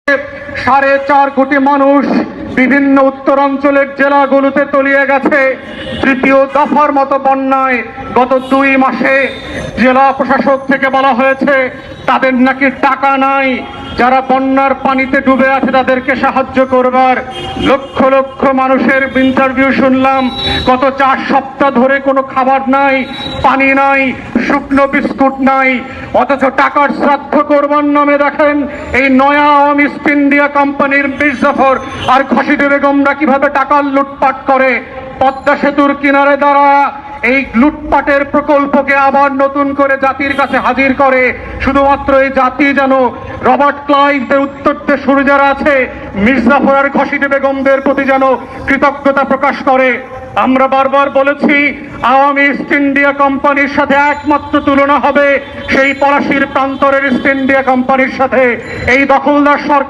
4.5 কোটি মানুষ বিভিন্ন উত্তরাঞ্চলের জেলাগুলোতে তলিয়ে গেছে। তৃতীয় দফার মতো বন্যায় গত 2 মাসে জেলা প্রশাসক থেকে বলা হয়েছে তাদের নাকি টাকা নাই, যারা বন্যার পানিতে ডুবে আছে তাদেরকে সাহায্য করবার। লক্ষ লক্ষ মানুষের ইন্টারভিউ শুনলাম, গত 4 সপ্তাহ ধরে কোনো খাবার নাই, পানি নাই, শুকনো বিস্কুট নাই, অথচ টাকার শ্রাদ্ধ করবার নামে দেখেন এই নয়া আওয়ামী ইস্ট ইন্ডিয়া কোম্পানির মির্জাফর আর খসিদ বেগমরা কিভাবে টাকার লুটপাট করে। পদ্মা সেতুর কিনারে দাঁড়া এই লুটপাটের প্রকল্পকে আবার নতুন করে জাতির কাছে হাজির করে, শুধুমাত্র এই জাতি যেন রবার্ট ক্লাইভদের উত্তরদের সুর যারা আছে মির্জাফর আর খসিদ বেগমদের প্রতি যেন কৃতজ্ঞতা প্রকাশ করে। আমরা বারবার বলেছি আওয়ামী ইস্ট ইন্ডিয়া কোম্পানির সাথে একমাত্র তুলনা হবে সেই পলাশীর প্রান্তরের ইস্ট ইন্ডিয়া কোম্পানির সাথে। এই দখলদার সরকার